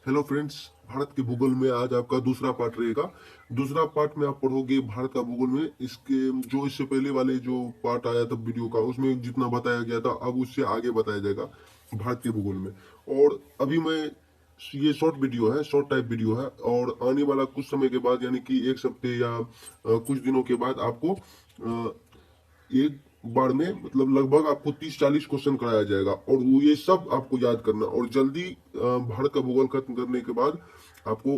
Hello friends. Bharat के भूगोल में आज आपका दूसरा पार्ट रहेगा। दूसरा पार्ट में आप पढ़ोगे भारत का भूगोल में इसके जो इससे पहले वाले जो पार्ट आया था वीडियो का उसमें जितना बताया गया था अब उससे आगे बताया जाएगा भारत के भूगोल में। और अभी मैं ये शॉर्ट वीडियो है, शॉर्ट टाइप वीडियो है, और आने वाला कुछ समय के बाद यानी कि एक हफ्ते या कुछ दिनों के बाद आपको एक बार में मतलब लगभग आपको 30-40 क्वेश्चन कराया जाएगा और वो ये सब आपको याद करना और जल्दी भारत का भूगोल खत्म करने के बाद आपको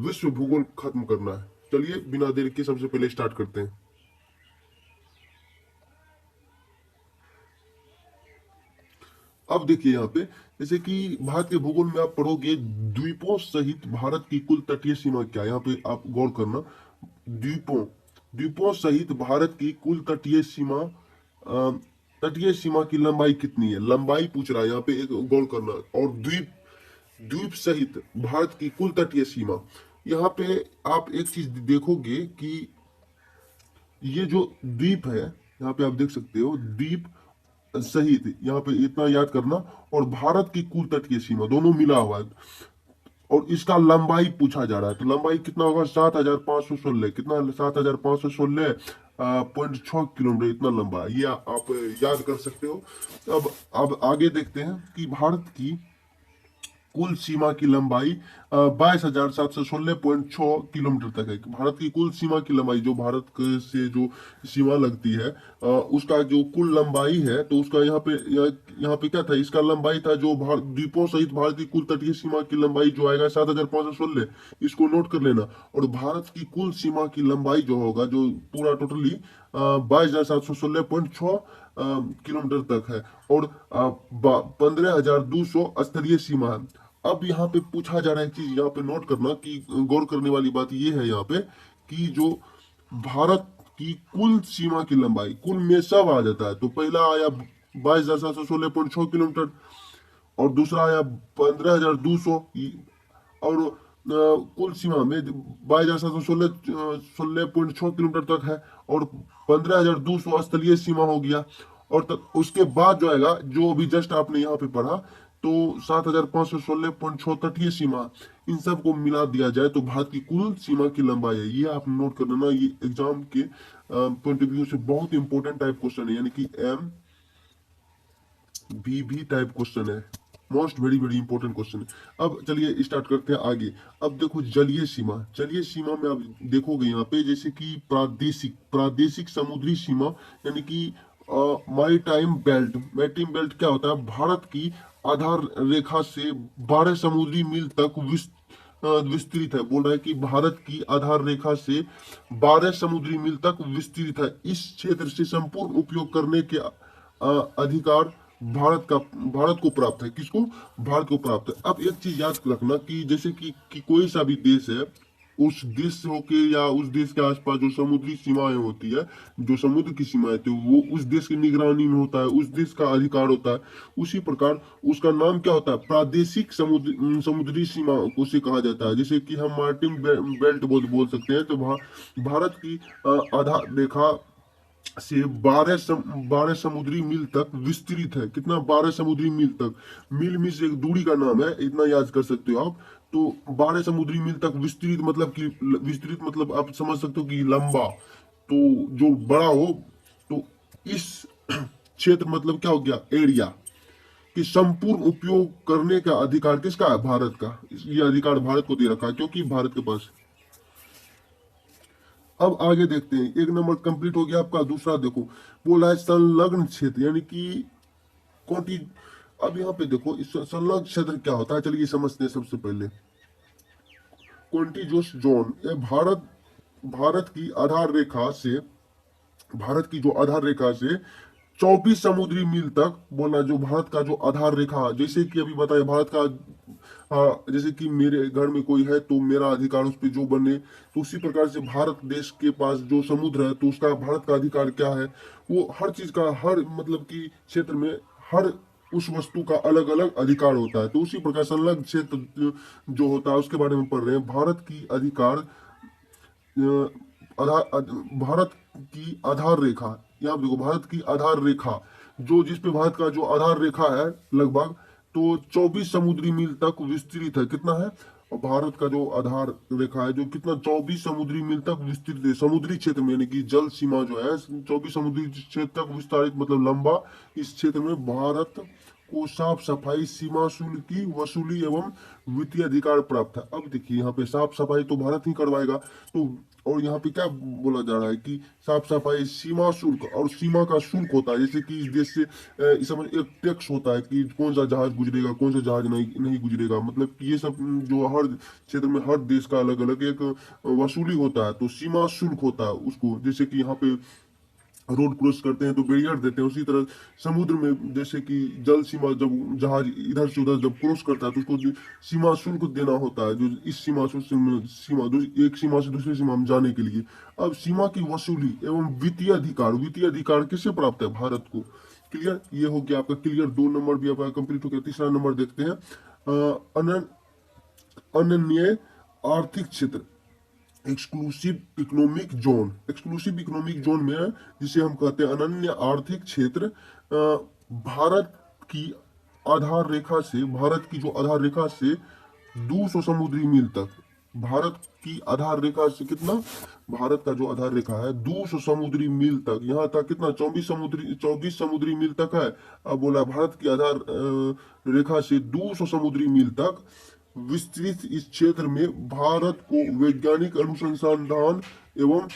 विश्व भूगोल खत्म करना है। चलिए बिना देर के सबसे पहले स्टार्ट करते हैं। अब देखिए यहाँ पे जैसे कि भारत के भूगोल में आप पढ़ोगे द्वीपों सहित भारत की कुल तटीय सीमा क्या है। यहाँ पे आप गौर करना, द्वीपों द्वीपों सहित भारत की कुल तटीय सीमा, तटीय सीमा की लंबाई कितनी है, लंबाई पूछ रहा है यहाँ पे, एक गौर करना। और द्वीप द्वीप सहित भारत की कुल तटीय सीमा, यहाँ पे आप एक चीज देखोगे कि ये जो द्वीप है यहाँ पे आप देख सकते हो, द्वीप सहित यहाँ पे इतना याद करना, और भारत की कुल तटीय सीमा दोनों मिला हुआ है और इसका लंबाई पूछा जा रहा है। तो लंबाई कितना होगा, 7,516, कितना, 7,516.6 किलोमीटर, इतना लंबा है। ये आप याद कर सकते हो। अब आगे देखते हैं कि भारत की कुल सीमा की लंबाई 22,716.6 किलोमीटर तक है। भारत की कुल सीमा की लंबाई जो भारत से जो सीमा लगती है उसका जो कुल लंबाई है, तो उसका यहाँ पे क्या था, इसका लंबाई था जो द्वीपों सहित भारत की कुल तटीय सीमा की लंबाई जो आएगा 7,516, इसको नोट कर लेना। और भारत की कुल सीमा की लंबाई जो होगा, जो पूरा टोटली 22,716.6 किलोमीटर तक है, और 15,200 स्तरीय सीमा है। अब यहाँ पे पूछा जा रहा है, एक चीज यहाँ पे नोट करना कि गौर करने वाली बात ये है यहाँ पे कि जो भारत की कुल सीमा की लंबाई, कुल में सब आ जाता है। तो पहला आया 22,716.6 किलोमीटर, और दूसरा आया 15,200, और कुल सीमा में 22,716.6 किलोमीटर तक है, और 15,200 स्थलीय सीमा हो गया। और उसके बाद जो आएगा, जो अभी जस्ट आपने यहाँ पे पढ़ा, तो 7,516.6 तटीय सीमा, इन सब को मिला दिया जाए तो भारत की कुल सीमा की लंबाई है। ये आप नोट कर लेना, ये एग्जाम के पॉइंट ऑफ व्यू से बहुत इंपॉर्टेंट टाइप क्वेश्चन है, यानी कि भी टाइप क्वेश्चन है, most very very important question है। अब चलिए स्टार्ट करते हैं आगे। अब देखो जलीय सीमा, जलीय सीमा में आप देखोगे यहाँ पे जैसे कि प्रादेशिक प्रादेशिक समुद्री सीमा, यानी कि मैरीटाइम बेल्ट। मैरीटाइम बेल्ट क्या होता है, भारत की आधार रेखा से 12 समुद्री मील तक विस्तृत है। बोल रहा है कि भारत की आधार रेखा से 12 समुद्री मील तक विस्तृत है। इस क्षेत्र से संपूर्ण उपयोग करने के अधिकार भारत को प्राप्त है। किसको, भारत को प्राप्त है। अब एक चीज याद रखना कि जैसे कि कोई सा भी देश है, उस देश से होके या उस देश के आसपास जो समुद्री सीमाएं होती है, जो समुद्र की सीमाएं थी, वो उस देश की निगरानी में होता है, उस देश का अधिकार होता है। उसी प्रकार उसका नाम क्या होता है, प्रादेशिक समुद्री सीमा उसे कहा जाता है। जैसे कि हम मार्टिन बेल्ट बोल सकते हैं। तो भारत की आधार रेखा से 12 समुद्री मील तक विस्तृत है। कितना, 12 समुद्री मील तक। मील मीन्स एक दूरी का नाम है, इतना याद कर सकते हो आप। तो 12 समुद्री मील तक विस्तृत मतलब कि, विस्तृत मतलब आप समझ सकते हो कि लंबा, तो जो बड़ा हो। तो इस क्षेत्र मतलब क्या हो गया, एरिया, कि संपूर्ण उपयोग करने का अधिकार किसका है, भारत का। ये अधिकार भारत को दे रखा है क्योंकि भारत के पास। अब आगे देखते हैं, एक नंबर कंप्लीट हो गया आपका। दूसरा देखो, बोला है संलग्न क्षेत्र, यानी कि कौटी। अब यहाँ पे देखो इस संलग्न क्षेत्र क्या होता है, चलिए समझते हैं। सबसे पहले कॉन्टिजोस जोन, ये भारत की आधार रेखा से, भारत की जो आधार रेखा से 24 समुद्री मील तक, बोला जो भारत का जो आधार रेखा, जैसे कि अभी बताया भारत का, जैसे कि मेरे घर में कोई है तो मेरा अधिकार उस पर जो बने, तो उसी प्रकार से भारत देश के पास जो समुद्र है तो उसका भारत का अधिकार क्या है, वो हर चीज का, हर मतलब कि क्षेत्र में हर उस वस्तु का अलग अलग अधिकार होता है। तो उसी प्रकार संलग्न क्षेत्र जो होता है उसके बारे में पढ़ रहे हैं। भारत की अधिकार भारत की आधार रेखा, यहाँ देखो भारत की आधार रेखा, जो जिस पे भारत का जो आधार रेखा है लगभग, तो 24 समुद्री मील तक विस्तृत है। कितना है? और भारत का जो आधार रेखा है जो कितना 24 समुद्री मील तक विस्तृत है समुद्री क्षेत्र में, यानी कि जल सीमा जो है 24 समुद्री क्षेत्र तक विस्तारित, मतलब लंबा। इस क्षेत्र में भारत को साफ सफाई, सीमा शुल्क की वसूली एवं वित्तीय अधिकार प्राप्त है। अब देखिए यहाँ पे साफ सफाई तो भारत ही करवाएगा, तो और यहाँ पे क्या बोला जा रहा है कि साफ सफाई, सीमा शुल्क, और सीमा का शुल्क होता है, जैसे कि इस देश से इस समझ एक टैक्स होता है कि कौन सा जहाज गुजरेगा, कौन सा जहाज नहीं गुजरेगा, मतलब कि ये सब जो हर क्षेत्र में हर देश का अलग अलग एक वसूली होता है, तो सीमा शुल्क होता है उसको। जैसे कि यहाँ पे रोड क्रॉस करते हैं तो बैरियर देते हैं, उसी तरह समुद्र में जैसे कि जल सीमा जब जहाज इधर से उधर जब क्रॉस करता है तो उसको सीमा शुल्क देना होता है, जो इस सीमा से एक सीमा से दूसरी सीमा में जाने के लिए। अब सीमा की वसूली एवं वित्तीय अधिकार, वित्तीय अधिकार किससे प्राप्त है? भारत को। क्लियर? ये हो गया आपका क्लियर, 2 नंबर भी आपका कंप्लीट हो गया। तीसरा नंबर देखते हैं, अनन्य आर्थिक क्षेत्र, exclusive economic zone. Exclusive economic zone में जिसे हम कहते हैं अनन्य आर्थिक क्षेत्र, भारत की आधार रेखा से, भारत की जो आधार रेखा से 200 समुद्री मील तक, भारत की आधार रेखा से कितना, भारत का जो आधार रेखा है 200 समुद्री मील तक, यहाँ तक कितना 24 समुद्री मील तक है। अब बोला भारत की आधार रेखा से 200 समुद्री मील तक विस्तृत इस क्षेत्र में भारत को वैज्ञानिक अनुसंधान एवं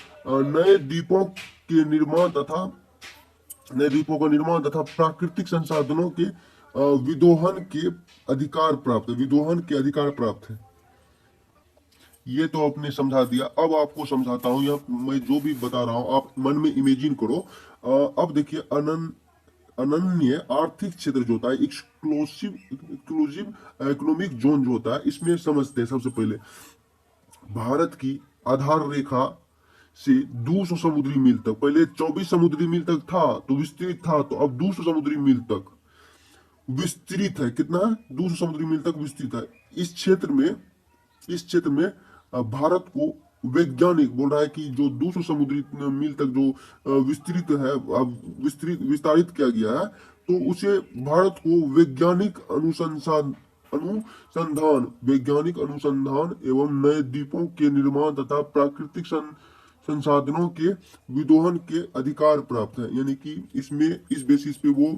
नए द्वीपों के निर्माण तथा प्राकृतिक संसाधनों के विदोहन के अधिकार प्राप्त है, विदोहन के अधिकार प्राप्त है। ये तो आपने समझा दिया, अब आपको समझाता हूँ, या मैं जो भी बता रहा हूँ आप मन में इमेजिन करो। अब देखिए अनन्य आर्थिक क्षेत्र जो होता है, एक्सक्लूसिव इकोनॉमिक जोन जो होता है, इसमें समझते हैं सबसे पहले भारत की आधार रेखा से 200 समुद्री मील तक, पहले 24 समुद्री मील तक था तो विस्तृत था, तो अब 200 समुद्री मील तक विस्तृत है। कितना है? 200 समुद्री मील तक विस्तृत है। इस क्षेत्र में भारत को वैज्ञानिक बोल रहा है कि जो 200 समुद्री मील तक जो विस्तृत है, विस्तारित किया गया है, तो उसे भारत को वैज्ञानिक अनुसंधान एवं नए द्वीपों के निर्माण तथा प्राकृतिक संसाधनों के विदोहन के अधिकार प्राप्त है। यानी कि इसमें इस बेसिस पे वो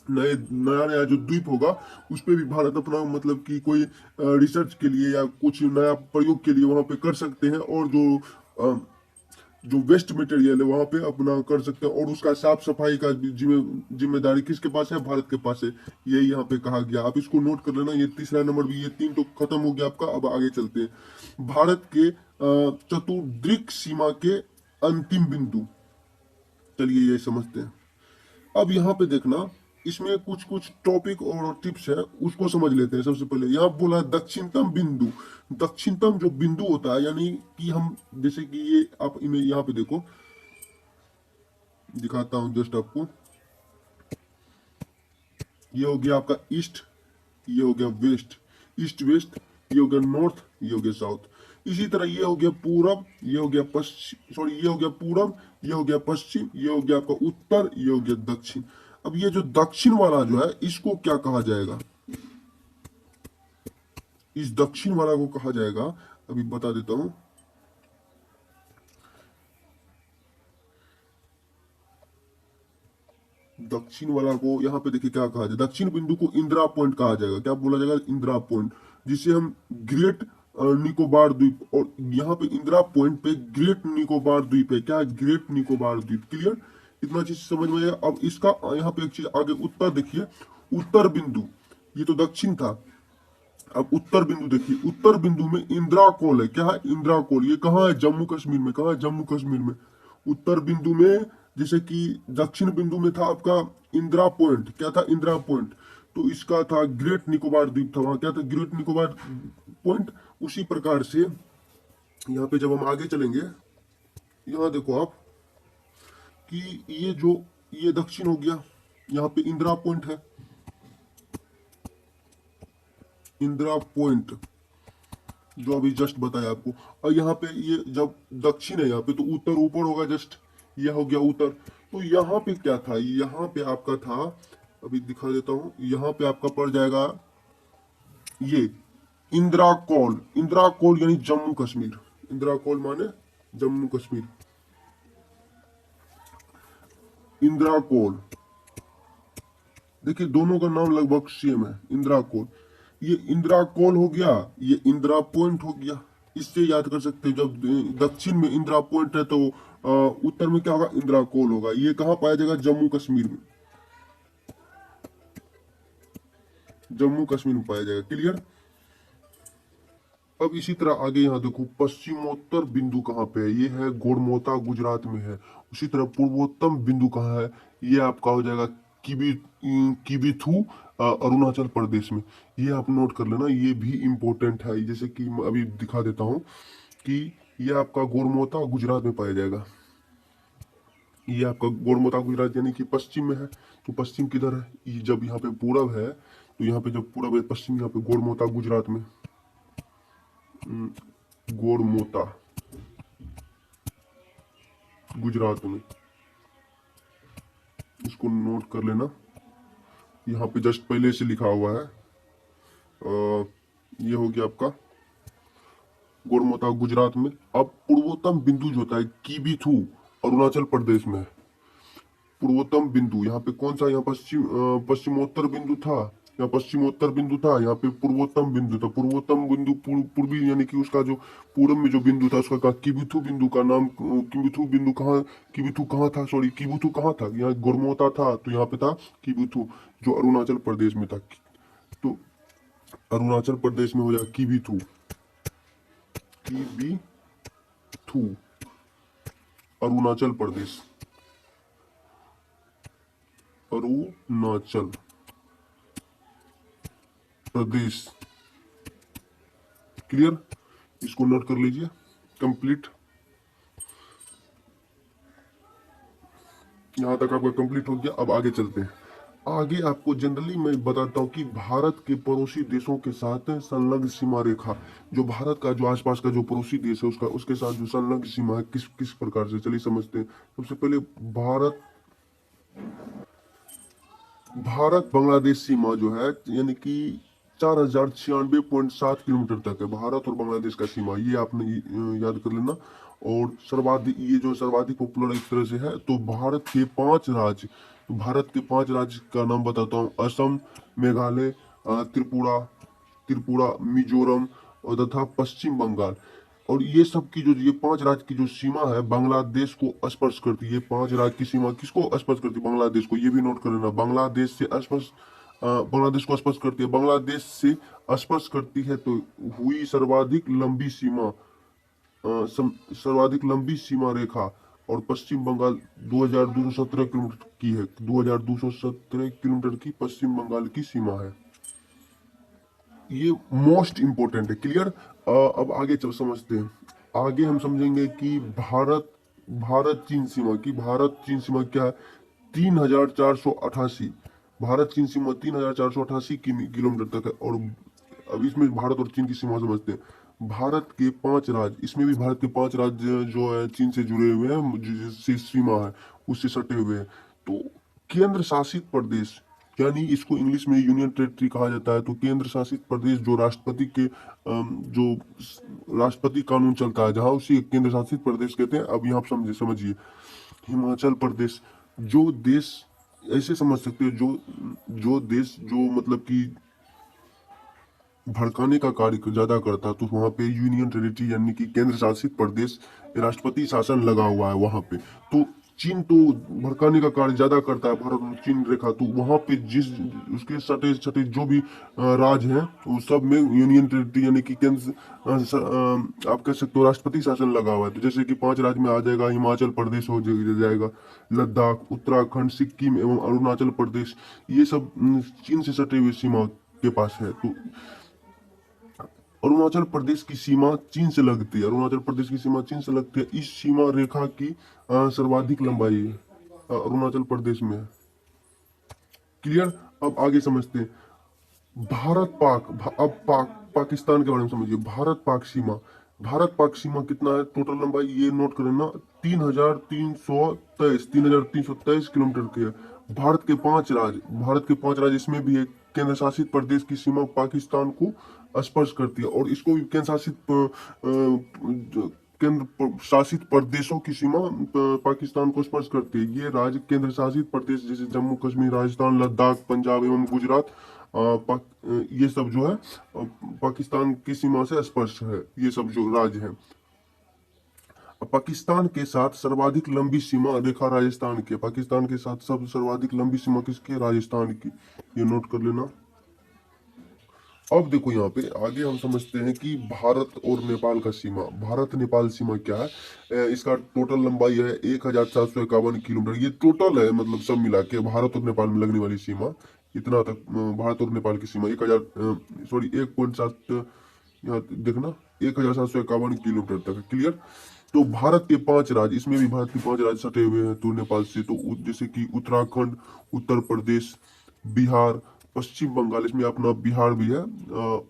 नया नया जो द्वीप होगा उस पर भी भारत अपना, मतलब कि कोई रिसर्च के लिए या कुछ नया प्रयोग के लिए वहां पे कर सकते हैं, और जो वेस्ट मटेरियल है वहां पे अपना कर सकते हैं, और उसका साफ सफाई का जिम्मेदारी किसके पास है? भारत के पास है। ये यहाँ पे कहा गया, आप इसको नोट कर लेना। ये तीसरा नंबर भी, ये 3 तो खत्म हो गया आपका। अब आगे चलते हैं, भारत के चतुर्दिक सीमा के अंतिम बिंदु, चलिए ये समझते हैं। अब यहाँ पे देखना, इसमें कुछ कुछ टॉपिक और टिप्स है, उसको समझ लेते हैं। सबसे पहले यहाँ बोला दक्षिणतम बिंदु। दक्षिणतम जो बिंदु होता है, यानी कि हम जैसे कि ये आप यहाँ पे देखो, दिखाता हूं जस्ट आपको। ये हो गया आपका ईस्ट, ये हो गया वेस्ट, ईस्ट वेस्ट, ये हो गया नॉर्थ, ये हो गया साउथ। इसी तरह ये हो गया पूरब, ये हो गया पश्चिम, सॉरी ये हो गया पूरब, ये हो गया पश्चिम, ये हो गया आपका उत्तर, ये हो गया दक्षिण। अब ये जो दक्षिण वाला जो है इसको क्या कहा जाएगा? इस दक्षिण वाला को कहा जाएगा, अभी बता देता हूं। दक्षिण वाला को यहाँ पे देखिए क्या कहा जाए, दक्षिण बिंदु को इंदिरा पॉइंट कहा जाएगा। क्या बोला जाएगा? इंदिरा पॉइंट, जिसे हम ग्रेट निकोबार द्वीप, और यहाँ पे इंदिरा पॉइंट पे ग्रेट निकोबार द्वीप है। क्या? ग्रेट निकोबार द्वीप। क्लियर? इतना चीज समझ में आया। अब इसका यहाँ पे एक चीज आगे, उत्तर देखिए, उत्तर बिंदु, ये तो दक्षिण था, अब उत्तर बिंदु देखिए, उत्तर बिंदु में इंदिरा कोल है। क्या है? इंदिरा कोल। ये कहाँ है? जम्मू कश्मीर में। कहाँ है? जम्मू कश्मीर में। उत्तर बिंदु में, जैसे कि दक्षिण बिंदु में था आपका इंदिरा पॉइंट। क्या था? इंदिरा पॉइंट। तो इसका था ग्रेट निकोबार द्वीप था, वहां क्या था? Great Nicobar point. उसी प्रकार से यहाँ पे जब हम आगे चलेंगे, यहाँ देखो आप कि ये दक्षिण हो गया, यहाँ पे इंदिरा पॉइंट है, इंदिरा पॉइंट जो अभी जस्ट बताया आपको। और यहाँ पे ये जब दक्षिण है यहाँ पे, तो उत्तर ऊपर होगा, जस्ट ये हो गया उत्तर। तो यहाँ पे क्या था? यहाँ पे आपका था अभी दिखा देता हूँ। यहाँ पे आपका पड़ जाएगा ये इंदिरा कॉल। इंदिरा कॉल यानी जम्मू कश्मीर। इंदिरा कॉल माने जम्मू कश्मीर। इंदिरा कॉल, देखिए दोनों का नाम लगभग सेम है, इंदिरा कॉल। ये इंदिरा कॉल हो गया, ये इंदिरा पॉइंट हो गया। इससे याद कर सकते हैं, जब दक्षिण में इंदिरा पॉइंट है तो उत्तर में क्या होगा, इंदिरा कॉल होगा। ये कहाँ पाया जाएगा, जम्मू कश्मीर में। जम्मू कश्मीर में पाया जाएगा। क्लियर। अब इसी तरह आगे यहाँ देखो, पश्चिमोत्तर बिंदु कहाँ पे है, ये है गोड़मोता, गुजरात में है। उसी तरह पूर्वोत्तम बिंदु कहाँ है, ये आपका हो जाएगा किबी किबीथू, अरुणाचल प्रदेश में। ये आप नोट कर लेना, ये भी इम्पोर्टेंट है। जैसे कि मैं अभी दिखा देता हूँ कि ये आपका गोड़मोता गुजरात में पाया जाएगा। ये आपका गोड़मोता गुजरात यानी कि पश्चिम में है। तो पश्चिम किधर है, ये जब यहाँ पे पूरब है, तो यहाँ पे जब पूरब है पश्चिम, यहाँ पे गोड़मोता गुजरात में। गोड़मोता गुजरात में, इसको नोट कर लेना। यहाँ पे जस्ट पहले से लिखा हुआ है। ये हो गया आपका गोड़मोता गुजरात में। अब पूर्वोत्तम बिंदु जो होता है किबीथू, अरुणाचल प्रदेश में है। पूर्वोत्तम बिंदु यहाँ पे कौन सा, यहाँ पश्चिमोत्तर बिंदु था, यहाँ पश्चिमोत्तर बिंदु था, यहाँ पे पूर्वोत्तम बिंदु था। पूर्वोत्तम बिंदु पूर्वी यानी कि उसका जो पूर्व में जो बिंदु था उसका किबीथू बिंदु का नाम, किबीथू बिंदु कहाँ, किबीथू कहाँ था, सॉरी किबीथू कहाँ था, यहाँ गोरमोता था तो यहाँ पे था किबीथू, जो अरुणाचल प्रदेश में था। तो अरुणाचल प्रदेश में हो जाएगा किबीथू। किबीथू अरुणाचल प्रदेश, अरुणाचल प्रदेश। क्लियर, इसको नोट कर लीजिए। कंप्लीट, यहां तक आपका कंप्लीट हो गया। अब आगे चलते हैं। आगे आपको जनरली मैं बताता हूँ कि भारत के पड़ोसी देशों के साथ संलग्न सीमा रेखा, जो भारत का जो आसपास का जो पड़ोसी देश है उसका, उसके साथ जो संलग्न सीमा है किस किस प्रकार से, चलिए समझते हैं। सबसे पहले भारत बांग्लादेश सीमा जो है, यानी कि 4096.7 किलोमीटर तक है भारत और बांग्लादेश का सीमा। ये आपने याद कर लेना। और सर्वाधिक, ये जो सर्वाधिक पॉपुलर एक तरह से है, तो भारत के 5 राज्य, तो भारत के 5 राज्य का नाम बताता हूँ। असम, मेघालय, त्रिपुरा, मिजोरम और तथा पश्चिम बंगाल। और ये सब की जो, ये 5 राज्य की जो सीमा है बांग्लादेश को स्पर्श करती है। ये 5 राज्य की सीमा किसको स्पर्श करती है, बांग्लादेश को। ये भी नोट कर लेना, बांग्लादेश से स्पर्श, बांग्लादेश को स्पर्श करती है। बांग्लादेश से स्पर्श करती है तो हुई सर्वाधिक लंबी सीमा, सर्वाधिक लंबी सीमा रेखा। और पश्चिम बंगाल 2217 किलोमीटर की है, 2217 किलोमीटर की पश्चिम बंगाल की सीमा है। ये मोस्ट इंपोर्टेंट है। क्लियर। अब आगे चल समझते हैं। आगे हम समझेंगे कि भारत चीन सीमा की, भारत चीन सीमा क्या है, 3488। भारत चीन सीमा 3488 किलोमीटर तक है। और अब इसमें भारत और चीन की सीमा समझते हैं। भारत के 5 राज्य, इसमें भी भारत के 5 राज्य जो है चीन से जुड़े हुए हैं, जिससे सीमा है उससे सटे हुए हैं। तो केंद्र शासित प्रदेश, यानी इसको इंग्लिश में यूनियन टेरिटरी कहा जाता है। तो केंद्र शासित प्रदेश जो राष्ट्रपति के, जो राष्ट्रपति कानून चलता है जहाँ, उसी केंद्र शासित प्रदेश कहते हैं। अब यहाँ समझिए हिमाचल प्रदेश। जो देश, ऐसे समझ सकते हो, जो देश जो मतलब कि भड़काने का कार्य ज्यादा करता है, तो वहाँ पे यूनियन टेरिटरी यानी कि केंद्र शासित प्रदेश, राष्ट्रपति शासन लगा हुआ है वहाँ पे। तो चीन तो भड़काने का कार्य ज्यादा करता है, भारत और चीन रेखा। तो वहाँ पे जिस उसके सटे सटे जो भी राज्य हैं, वो सब में यूनियन टेरिटरी यानी कि केंद्र, आप कह सकते हो राष्ट्रपति शासन लगा हुआ है। तो जैसे कि 5 राज्य में आ जाएगा, हिमाचल प्रदेश हो जाएगा, लद्दाख, उत्तराखंड, सिक्किम एवं अरुणाचल प्रदेश, ये सब चीन से सटे हुए सीमा के पास है। तो अरुणाचल प्रदेश की सीमा चीन से लगती है, अरुणाचल प्रदेश की सीमा चीन से लगती है। इस सीमा रेखा की सर्वाधिक लंबाई अरुणाचल प्रदेश में है। क्लियर। अब आगे समझते हैं भारत पाक, अब पाकिस्तान के बारे में समझिए। भारत पाक सीमा, भारत पाक सीमा कितना है टोटल लंबाई, ये नोट कर लेना, 3323 किलोमीटर की है। भारत के 5 राज्य, इसमें भी एक केंद्र शासित प्रदेश की सीमा पाकिस्तान को स्पर्श करती है, और इसको भी शासित प्रदेशों की सीमा पाकिस्तान को स्पर्श करती है। ये राज्य केंद्र शासित प्रदेश जैसे जम्मू कश्मीर, राजस्थान, लद्दाख, पंजाब एवं गुजरात, ये सब जो है पाकिस्तान की सीमा से स्पर्श है, ये सब जो राज्य हैं। पाकिस्तान के साथ सर्वाधिक लंबी सीमा रेखा राजस्थान की है। पाकिस्तान के साथ सब सर्वाधिक लंबी सीमा किसकी है? राजस्थान की। ये नोट कर लेना। अब देखो यहाँ पे आगे हम समझते हैं कि भारत और नेपाल का सीमा। भारत नेपाल सीमा क्या है? इसका टोटल लंबाई है 1751 किलोमीटर। ये टोटल है, मतलब सब मिला के भारत और नेपाल में लगने वाली सीमा इतना तक। भारत और नेपाल की सीमा 1.7, यहाँ देखना 1751 किलोमीटर तक है। क्लियर? तो भारत के 5 राज्य, इसमें भी भारत के 5 राज्य सटे हुए हैं तो नेपाल से, तो जैसे कि उत्तराखंड, उत्तर प्रदेश, बिहार, पश्चिम बंगाल, इसमें अपना बिहार भी है,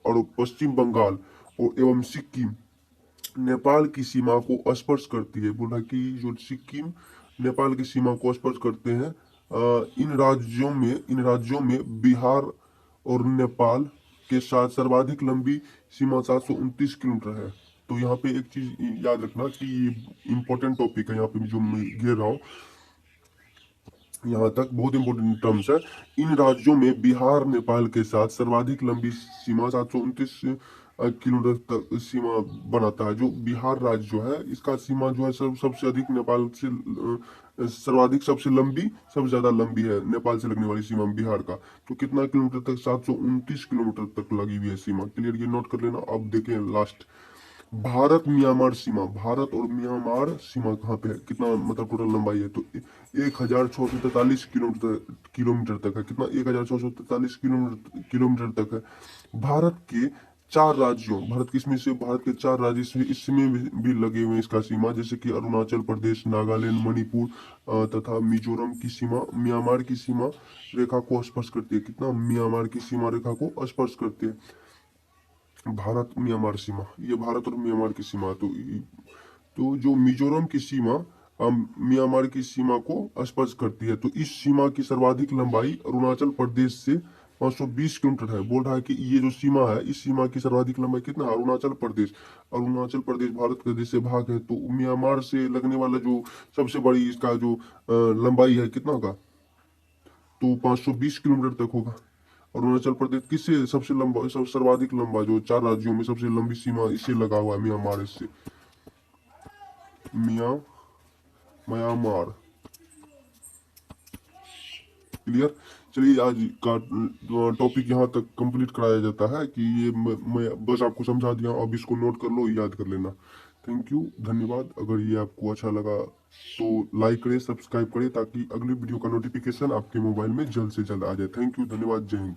और पश्चिम बंगाल और एवं सिक्किम नेपाल की सीमा को स्पर्श करती है। बोला कि जो सिक्किम नेपाल की सीमा को स्पर्श करते हैं, इन राज्यों में बिहार और नेपाल के साथ सर्वाधिक लंबी सीमा 729 किलोमीटर है। तो यहाँ पे एक चीज याद रखना कि ये इंपॉर्टेंट टॉपिक है, यहाँ पे जो मैं घेर रहा हूँ, यहाँ तक बहुत इंपॉर्टेंट टर्म्स है। इन राज्यों में बिहार नेपाल के साथ सर्वाधिक लंबी सीमा 729 किलोमीटर तक सीमा बनाता है। जो बिहार राज्य जो है, इसका सीमा जो है सबसे अधिक नेपाल से सर्वाधिक, सबसे लंबी, सबसे ज्यादा लंबी है नेपाल से लगने वाली सीमा बिहार का। तो कितना किलोमीटर तक? 729 किलोमीटर तक लगी हुई है सीमा। क्लियर? ये नोट कर लेना। अब देखें लास्ट, भारत म्यांमार सीमा। भारत और म्यांमार सीमा कहाँ पे है? कितना मतलब टोटल लंबाई है? तो 1643 किलोमीटर तक है। कितना? 1643 किलोमीटर तक है। भारत के 4 राज्यों, भारत किसमें से? भारत के 4 राज्य इसमें भी लगे हुए हैं इसका सीमा, जैसे कि अरुणाचल प्रदेश, नागालैंड, मणिपुर तथा मिजोरम की सीमा म्यांमार की सीमा रेखा को स्पर्श करती है। कितना? म्यांमार की सीमा रेखा को स्पर्श करती है। भारत म्यांमार सीमा, ये भारत और म्यांमार की सीमा। तो जो मिजोरम की सीमा म्यांमार की सीमा को स्पर्श करती है। तो इस सीमा की सर्वाधिक लंबाई अरुणाचल प्रदेश से 520 किलोमीटर है। बोल रहा है कि ये जो सीमा है, इस सीमा की सर्वाधिक लंबाई कितना? अरुणाचल प्रदेश भारत का जैसे भाग है, तो म्यांमार से लगने वाला जो सबसे बड़ी इसका जो लंबाई है कितना का? तो 520 किलोमीटर तक होगा। अरुणाचल प्रदेश किससे सबसे लंबा, सब सर्वाधिक लंबा, जो 4 राज्यों में सबसे लंबी सीमा इससे लगा हुआ है, म्यांमार। इससे म्यांमार। क्लियर? चलिए, आज का टॉपिक यहाँ तक कंप्लीट कराया जाता है कि ये मैं बस आपको समझा दिया। अब इसको नोट कर लो, याद कर लेना। थैंक यू, धन्यवाद। अगर ये आपको अच्छा लगा तो लाइक करें, सब्सक्राइब करें, ताकि अगली वीडियो का नोटिफिकेशन आपके मोबाइल में जल्द से जल्द आ जाए। थैंक यू, धन्यवाद, जय हिंद।